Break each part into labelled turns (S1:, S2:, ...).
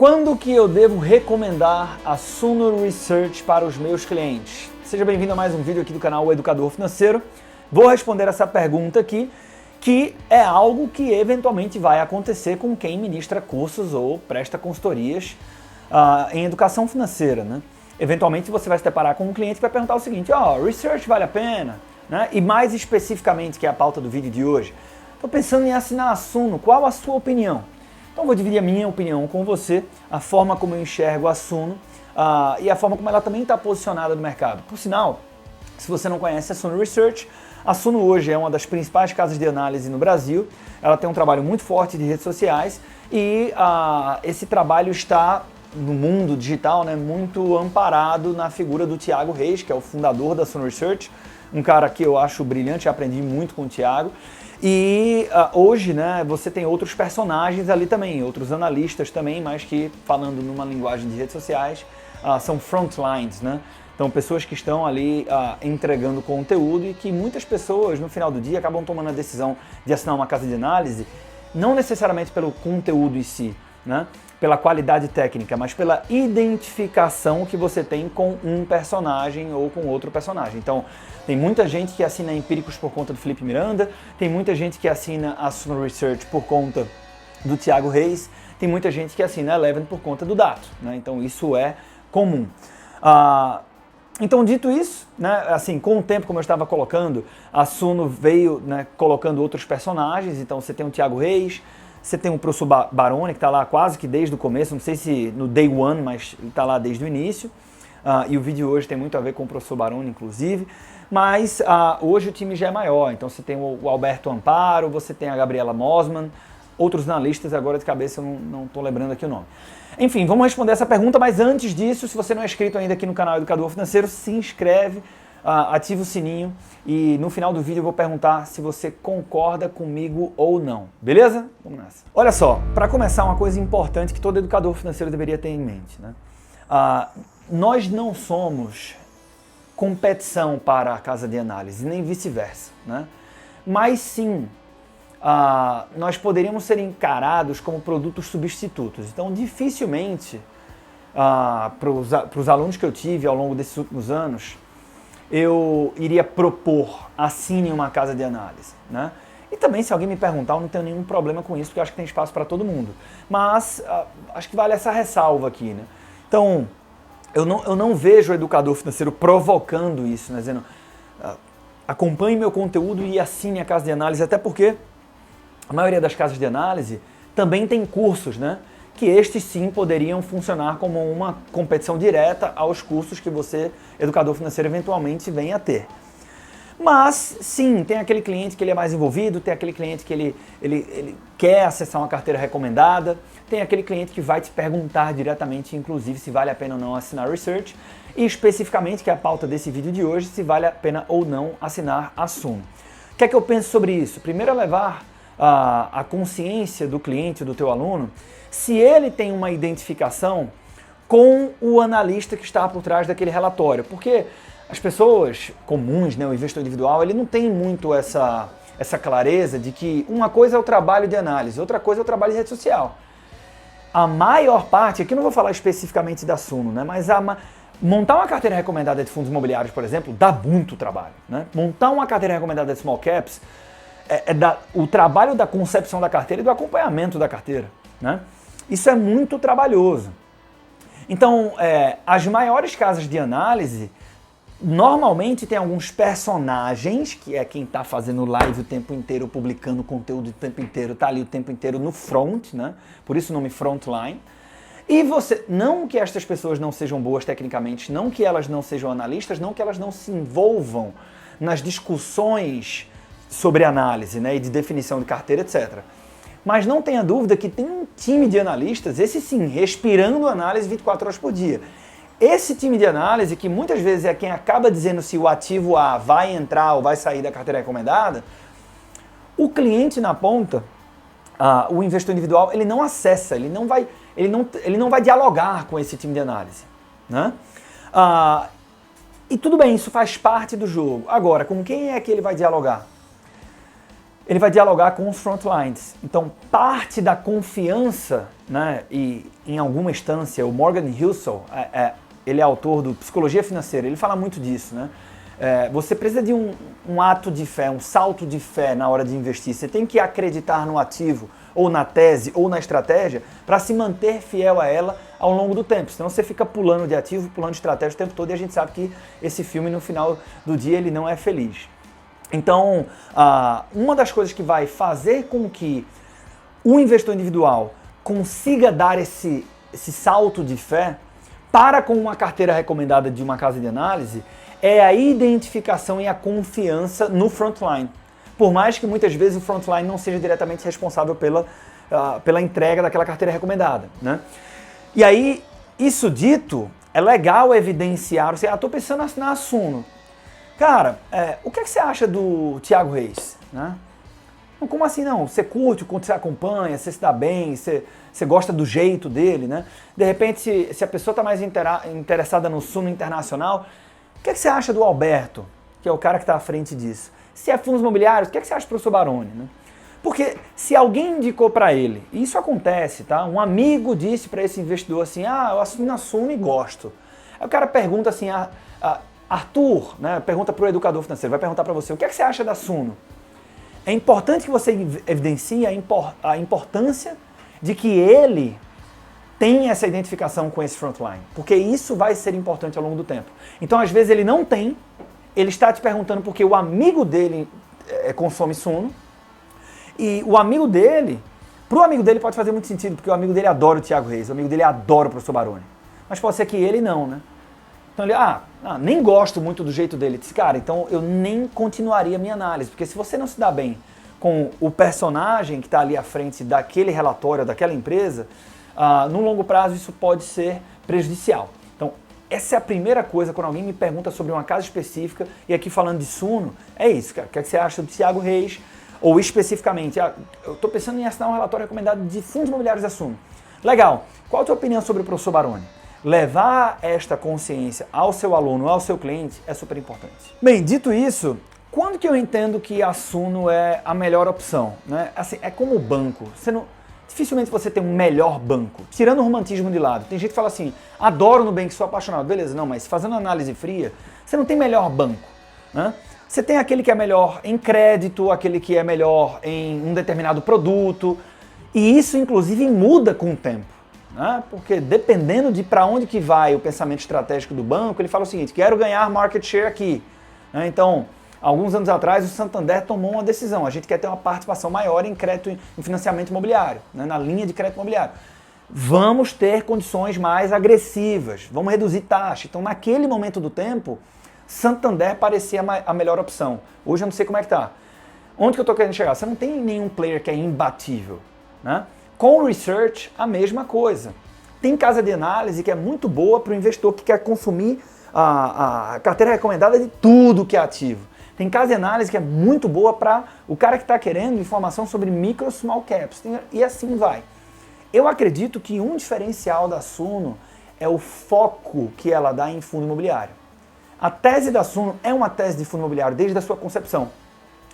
S1: Quando que eu devo recomendar a Suno Research para os meus clientes? Seja bem-vindo a mais um vídeo aqui do canal O Educador Financeiro. Vou responder essa pergunta aqui, que é algo que eventualmente vai acontecer com quem ministra cursos ou presta consultorias em educação financeira, né? Eventualmente você vai se deparar com um cliente que vai perguntar o seguinte: research vale a pena? Né? E mais especificamente, que é a pauta do vídeo de hoje, estou pensando em assinar a Suno, qual a sua opinião? Então vou dividir a minha opinião com você, a forma como eu enxergo a Suno e a forma como ela também está posicionada no mercado. Por sinal, se você não conhece a Suno Research, a Suno hoje é uma das principais casas de análise no Brasil. Ela tem um trabalho muito forte de redes sociais e esse trabalho está no mundo digital, né, muito amparado na figura do Thiago Reis, que é o fundador da Suno Research, um cara que eu acho brilhante, aprendi muito com o Thiago. E hoje, né, você tem outros personagens ali também, outros analistas também, mas que, falando numa linguagem de redes sociais, são frontlines, né? Então, pessoas que estão ali entregando conteúdo e que muitas pessoas, no final do dia, acabam tomando a decisão de assinar uma casa de análise, não necessariamente pelo conteúdo em si, né? Pela qualidade técnica, mas pela identificação que você tem com um personagem ou com outro personagem. Então, tem muita gente que assina Empíricos por conta do Felipe Miranda, tem muita gente que assina a Suno Research por conta do Thiago Reis, tem muita gente que assina a Eleven por conta do Dato, né? Então, isso é comum. Então, dito isso, né, assim, com o tempo, como eu estava colocando, a Suno veio, né, colocando outros personagens. Então, você tem o Thiago Reis, você tem o professor Baroni, que está lá quase que desde o começo, não sei se no day one, mas ele está lá desde o início. E o vídeo hoje tem muito a ver com o professor Baroni, inclusive. Mas hoje o time já é maior, então você tem o Alberto Amparo, você tem a Gabriela Mosman, outros analistas, agora de cabeça eu não estou lembrando aqui o nome. Enfim, vamos responder essa pergunta, mas antes disso, se você não é inscrito ainda aqui no canal Educador Financeiro, se inscreve, ativa o sininho e no final do vídeo eu vou perguntar se você concorda comigo ou não, beleza? Vamos nessa. Olha só, para começar, uma coisa importante que todo educador financeiro deveria ter em mente, né? Nós não somos competição para a casa de análise, nem vice-versa, né? Mas sim, nós poderíamos ser encarados como produtos substitutos. Então, dificilmente, para os alunos que eu tive ao longo desses últimos anos, eu iria propor, assine uma casa de análise, né? E também, se alguém me perguntar, eu não tenho nenhum problema com isso, porque eu acho que tem espaço para todo mundo. Mas acho que vale essa ressalva aqui, né? Então, eu não vejo o educador financeiro provocando isso, né? Dizendo, acompanhe meu conteúdo e assine a casa de análise, até porque a maioria das casas de análise também tem cursos, né? Que estes sim poderiam funcionar como uma competição direta aos cursos que você, educador financeiro, eventualmente venha a ter. Mas sim, tem aquele cliente que ele é mais envolvido, tem aquele cliente que ele quer acessar uma carteira recomendada, tem aquele cliente que vai te perguntar diretamente, inclusive, se vale a pena ou não assinar Research, e especificamente, que é a pauta desse vídeo de hoje, se vale a pena ou não assinar a Suno. O que é que eu penso sobre isso? Primeiro é levar a consciência do cliente, do teu aluno, se ele tem uma identificação com o analista que está por trás daquele relatório. Porque as pessoas comuns, né, o investidor individual, ele não tem muito essa clareza de que uma coisa é o trabalho de análise, outra coisa é o trabalho de rede social. A maior parte, aqui eu não vou falar especificamente da Suno, né, mas montar uma carteira recomendada de fundos imobiliários, por exemplo, dá muito trabalho, né? Montar uma carteira recomendada de small caps o trabalho da concepção da carteira e do acompanhamento da carteira, né? Isso é muito trabalhoso. Então, as maiores casas de análise normalmente tem alguns personagens, que é quem está fazendo live o tempo inteiro, publicando conteúdo o tempo inteiro, está ali o tempo inteiro no front, né? Por isso o nome frontline. E não que estas pessoas não sejam boas tecnicamente, não que elas não sejam analistas, não que elas não se envolvam nas discussões sobre análise, né, e de definição de carteira, etc. Mas não tenha dúvida que tem um time de analistas, esse sim, respirando análise 24 horas por dia. Esse time de análise, que muitas vezes é quem acaba dizendo se o ativo A vai entrar ou vai sair da carteira recomendada, o cliente na ponta, o investidor individual, ele não acessa, ele não vai dialogar com esse time de análise, né? E tudo bem, isso faz parte do jogo. Agora, com quem é que ele vai dialogar? ele vai dialogar com os frontlines. Então, parte da confiança, né, e em alguma instância, o Morgan Housel, ele é autor do Psicologia Financeira, ele fala muito disso, né? Você precisa de um ato de fé, um salto de fé na hora de investir. Você tem que acreditar no ativo, ou na tese, ou na estratégia, para se manter fiel a ela ao longo do tempo. Senão você fica pulando de ativo, pulando de estratégia o tempo todo, e a gente sabe que esse filme, no final do dia, ele não é feliz. Então, uma das coisas que vai fazer com que o investidor individual consiga dar esse salto de fé para com uma carteira recomendada de uma casa de análise é a identificação e a confiança no frontline. Por mais que muitas vezes o frontline não seja diretamente responsável pela entrega daquela carteira recomendada, né? E aí, isso dito, é legal evidenciar, estou pensando em assinar a Suno. Cara, o que você acha do Thiago Reis? Né? Como assim não? Você curte o quanto você acompanha, você se dá bem, você gosta do jeito dele, né? De repente, se a pessoa está mais interessada no Suno Internacional, o que você acha do Alberto, que é o cara que está à frente disso? Se é fundos imobiliários, o que você acha do professor Baroni? Né? Porque se alguém indicou para ele, e isso acontece, tá? Um amigo disse para esse investidor assim, eu assino na Suno e gosto. Aí o cara pergunta assim, Arthur, né, pergunta para o educador financeiro, vai perguntar para você, o que você acha da Suno? É importante que você evidencie a importância de que ele tem essa identificação com esse frontline, porque isso vai ser importante ao longo do tempo. Então, às vezes, ele não tem, ele está te perguntando porque o amigo dele consome Suno, e o amigo dele, para o amigo dele pode fazer muito sentido, porque o amigo dele adora o Thiago Reis, o amigo dele adora o professor Baroni, mas pode ser que ele não, né? Então ele, nem gosto muito do jeito dele. Disse, cara, então eu nem continuaria a minha análise, porque se você não se dá bem com o personagem que está ali à frente daquele relatório, daquela empresa, no longo prazo isso pode ser prejudicial. Então, essa é a primeira coisa quando alguém me pergunta sobre uma casa específica, e aqui falando de Suno, é isso, cara. O que você acha do Thiago Reis? Ou especificamente, eu estou pensando em assinar um relatório recomendado de fundos imobiliários da Suno. Legal, qual a tua opinião sobre o professor Baroni? Levar esta consciência ao seu aluno, ao seu cliente, é super importante. Bem, dito isso, quando que eu entendo que a Suno é a melhor opção? Né? Assim, é como o banco. Dificilmente você tem um melhor banco. Tirando o romantismo de lado. Tem gente que fala assim, adoro o Nubank, sou apaixonado. Beleza, não, mas fazendo análise fria, você não tem melhor banco. Né? Você tem aquele que é melhor em crédito, aquele que é melhor em um determinado produto. E isso, inclusive, muda com o tempo. Né? Porque dependendo de para onde que vai o pensamento estratégico do banco, ele fala o seguinte, quero ganhar market share aqui. Né? Então, alguns anos atrás, o Santander tomou uma decisão, a gente quer ter uma participação maior em crédito, em financiamento imobiliário, né? Na linha de crédito imobiliário. Vamos ter condições mais agressivas, vamos reduzir taxa. Então, naquele momento do tempo, Santander parecia a melhor opção. Hoje eu não sei como é que tá. Onde que eu estou querendo chegar? Você não tem nenhum player que é imbatível, né? Com o research, a mesma coisa. Tem casa de análise que é muito boa para o investidor que quer consumir a carteira recomendada de tudo que é ativo. Tem casa de análise que é muito boa para o cara que está querendo informação sobre micro small caps. E assim vai. Eu acredito que um diferencial da Suno é o foco que ela dá em fundo imobiliário. A tese da Suno é uma tese de fundo imobiliário desde a sua concepção.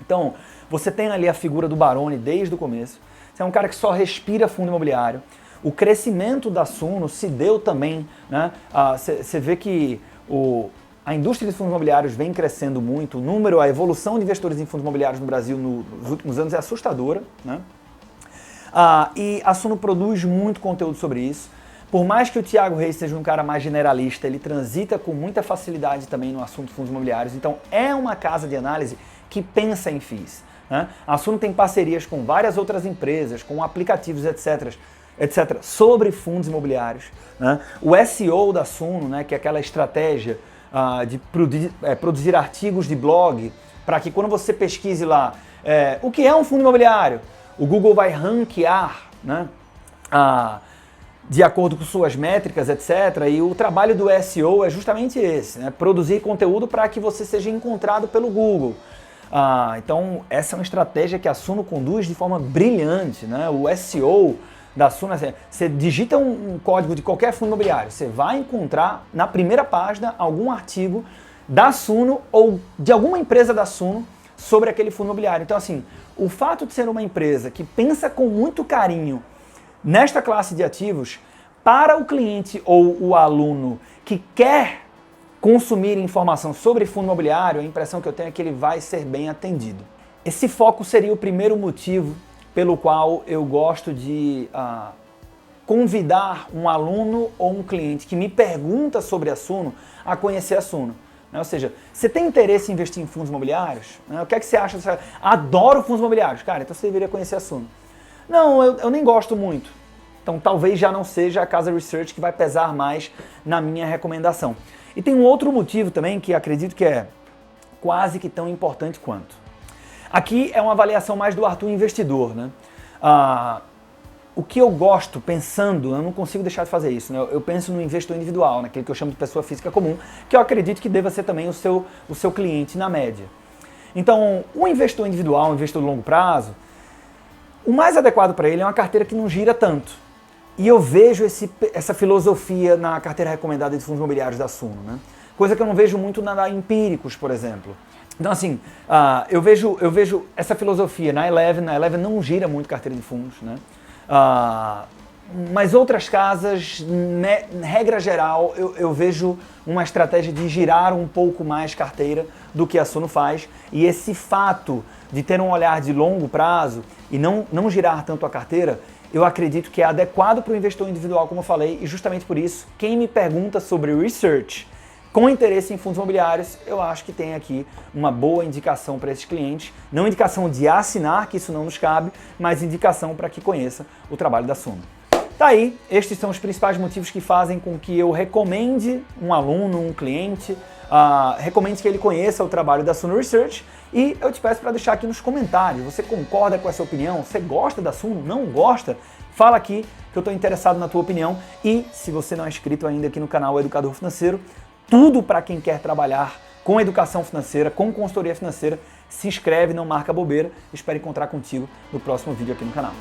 S1: Então, você tem ali a figura do Baroni desde o começo. Você é um cara que só respira fundo imobiliário. O crescimento da Suno se deu também, né? Você vê que a indústria de fundos imobiliários vem crescendo muito, a evolução de investidores em fundos imobiliários no Brasil nos últimos anos é assustadora, né? E a Suno produz muito conteúdo sobre isso. Por mais que o Thiago Reis seja um cara mais generalista, ele transita com muita facilidade também no assunto de fundos imobiliários. Então é uma casa de análise que pensa em FIIs. Né? A Suno tem parcerias com várias outras empresas, com aplicativos, etc., sobre fundos imobiliários. Né? O SEO da Suno, né, que é aquela estratégia de produzir artigos de blog, para que quando você pesquise lá o que é um fundo imobiliário, o Google vai ranquear, né, de acordo com suas métricas, etc. E o trabalho do SEO é justamente esse, né? Produzir conteúdo para que você seja encontrado pelo Google. Então, essa é uma estratégia que a Suno conduz de forma brilhante, né? O SEO da Suno, você digita um código de qualquer fundo imobiliário, você vai encontrar na primeira página algum artigo da Suno ou de alguma empresa da Suno sobre aquele fundo imobiliário. Então, assim, o fato de ser uma empresa que pensa com muito carinho nesta classe de ativos, para o cliente ou o aluno que quer consumir informação sobre fundo imobiliário, a impressão que eu tenho é que ele vai ser bem atendido. Esse foco seria o primeiro motivo pelo qual eu gosto de convidar um aluno ou um cliente que me pergunta sobre a Suno a conhecer a Suno. Ou seja, você tem interesse em investir em fundos imobiliários? O que é que você acha? Adoro fundos imobiliários. Cara, então você deveria conhecer a Suno. Não, eu nem gosto muito. Então talvez já não seja a Casa Research que vai pesar mais na minha recomendação. E tem um outro motivo também que acredito que é quase que tão importante quanto. Aqui é uma avaliação mais do Arthur investidor, né? O que eu gosto pensando, eu não consigo deixar de fazer isso, né? Eu penso no investidor individual, naquele que eu chamo de pessoa física comum, que eu acredito que deva ser também o seu cliente na média. Então, o investidor individual, o investidor de longo prazo, o mais adequado para ele é uma carteira que não gira tanto. E eu vejo essa filosofia na carteira recomendada de fundos imobiliários da Suno, né? Coisa que eu não vejo muito na Empíricos, por exemplo. Então, assim, eu vejo essa filosofia na Eleven. Na Eleven não gira muito carteira de fundos, né? Mas outras casas, regra geral, eu vejo uma estratégia de girar um pouco mais carteira do que a Suno faz. E esse fato de ter um olhar de longo prazo e não girar tanto a carteira, eu acredito que é adequado para o investidor individual, como eu falei, e justamente por isso, quem me pergunta sobre research com interesse em fundos imobiliários, eu acho que tem aqui uma boa indicação para esses clientes. Não indicação de assinar, que isso não nos cabe, mas indicação para que conheça o trabalho da Suno. Tá aí, estes são os principais motivos que fazem com que eu recomende um aluno, um cliente, recomende que ele conheça o trabalho da Suno Research, e eu te peço para deixar aqui nos comentários, você concorda com essa opinião? Você gosta da Suno? Não gosta? Fala aqui que eu estou interessado na tua opinião, e se você não é inscrito ainda aqui no canal Educador Financeiro, tudo para quem quer trabalhar com educação financeira, com consultoria financeira, se inscreve, não marca bobeira, espero encontrar contigo no próximo vídeo aqui no canal.